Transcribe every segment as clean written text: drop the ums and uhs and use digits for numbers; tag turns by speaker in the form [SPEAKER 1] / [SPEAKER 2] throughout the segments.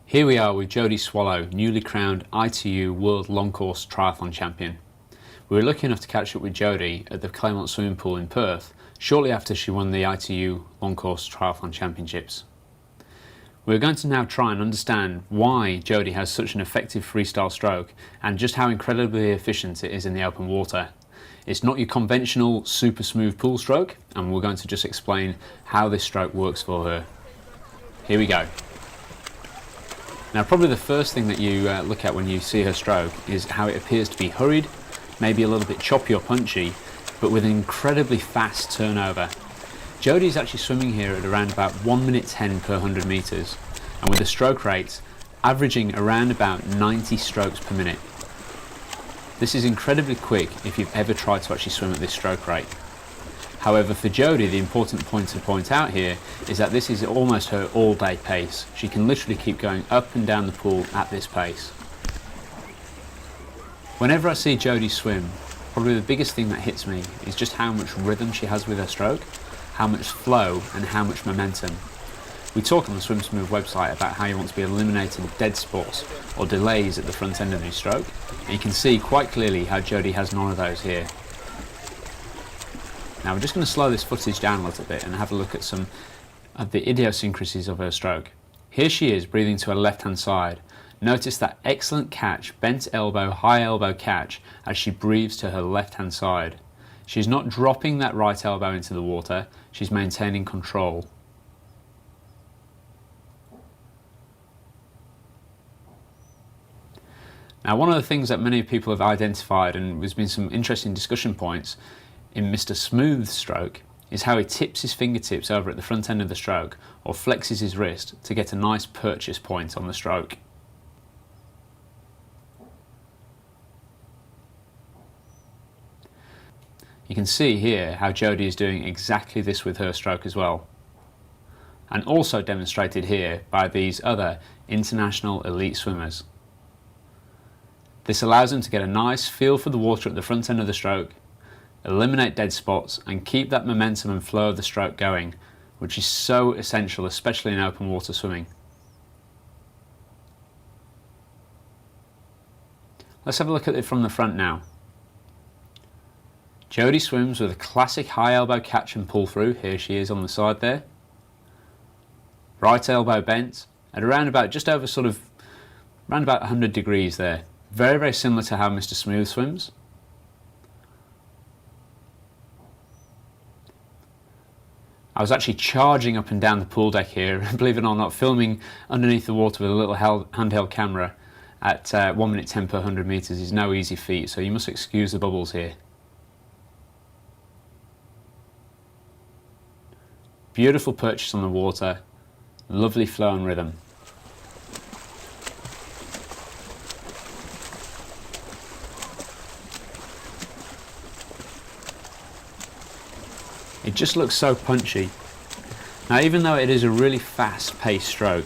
[SPEAKER 1] Here we are with Jodi Swallow, newly crowned ITU World Long Course Triathlon Champion. We were lucky enough to catch up with Jodi at the Claremont Swimming Pool in Perth shortly after she won the ITU Long Course Triathlon Championships. We're going to now try and understand why Jodi has such an effective freestyle stroke and just how incredibly efficient it is in the open water. It's not your conventional super smooth pool stroke, and we're going to just explain how this stroke works for her. Here we go. Now, probably the first thing that you look at when you see her stroke is how it appears to be hurried, maybe a little bit choppy or punchy, but with an incredibly fast turnover. Jodi is actually swimming here at around about 1 minute 10 per 100 metres, and with a stroke rate averaging around about 90 strokes per minute. This is incredibly quick if you've ever tried to actually swim at this stroke rate. However, for Jodi, the important point to point out here is that this is almost her all-day pace. She can literally keep going up and down the pool at this pace. Whenever I see Jodi swim, probably the biggest thing that hits me is just how much rhythm she has with her stroke, how much flow and how much momentum. We talk on the Swim Smooth website about how you want to be eliminating dead spots or delays at the front end of your stroke, and you can see quite clearly how Jodi has none of those here. Now we're just going to slow this footage down a little bit and have a look at some of the idiosyncrasies of her stroke. Here she is breathing to her left hand side. Notice that excellent catch, bent elbow, high elbow catch as she breathes to her left hand side. She's not dropping that right elbow into the water, she's maintaining control. Now, one of the things that many people have identified, and there's been some interesting discussion points in Mr. Smooth's stroke, is how he tips his fingertips over at the front end of the stroke or flexes his wrist to get a nice purchase point on the stroke. You can see here how Jodi is doing exactly this with her stroke as well, and also demonstrated here by these other international elite swimmers. This allows them to get a nice feel for the water at the front end of the stroke, eliminate dead spots and keep that momentum and flow of the stroke going, which is so essential, especially in open water swimming. Let's have a look at it from the front now. Jodi swims with a classic high elbow catch and pull through. Here she is on the side there. Right elbow bent at around about just over around about 100 degrees there. Very, very similar to how Mr. Smooth swims. I was actually charging up and down the pool deck here, believe it or not, filming underneath the water with a little handheld camera at 1 minute 10 per 100 metres is no easy feat, so you must excuse the bubbles here. Beautiful purchase on the water, lovely flow and rhythm. It just looks so punchy. Now, even though it is a really fast-paced stroke,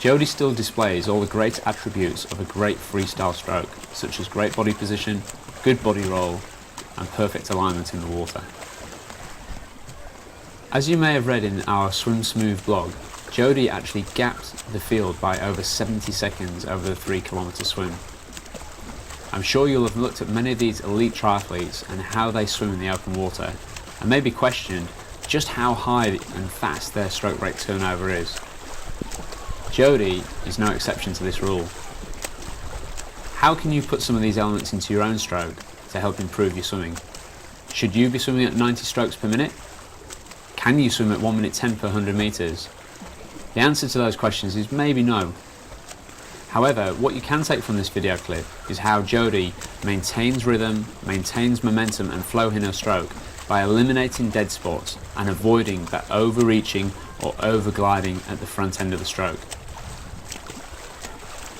[SPEAKER 1] Jodi still displays all the great attributes of a great freestyle stroke, such as great body position, good body roll, and perfect alignment in the water. As you may have read in our Swim Smooth blog, Jodi actually gapped the field by over 70 seconds over the 3 kilometre swim. I'm sure you'll have looked at many of these elite triathletes and how they swim in the open water, and maybe questioned just how high and fast their stroke rate turnover is. Jodi is no exception to this rule. How can you put some of these elements into your own stroke to help improve your swimming? Should you be swimming at 90 strokes per minute? Can you swim at 1 minute 10 per 100 metres? The answer to those questions is maybe no. However, what you can take from this video clip is how Jodi maintains rhythm, maintains momentum and flow in her stroke by eliminating dead spots and avoiding that overreaching or over-gliding at the front end of the stroke.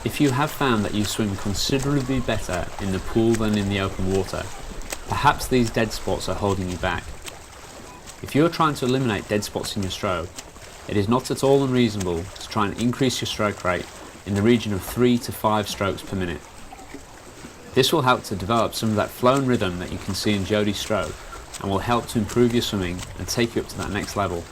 [SPEAKER 1] If you have found that you swim considerably better in the pool than in the open water, perhaps these dead spots are holding you back. If you are trying to eliminate dead spots in your stroke, it is not at all unreasonable to try and increase your stroke rate in the region of 3 to 5 strokes per minute. This will help to develop some of that flow and rhythm that you can see in Jodi's stroke, and will help to improve your swimming and take you up to that next level.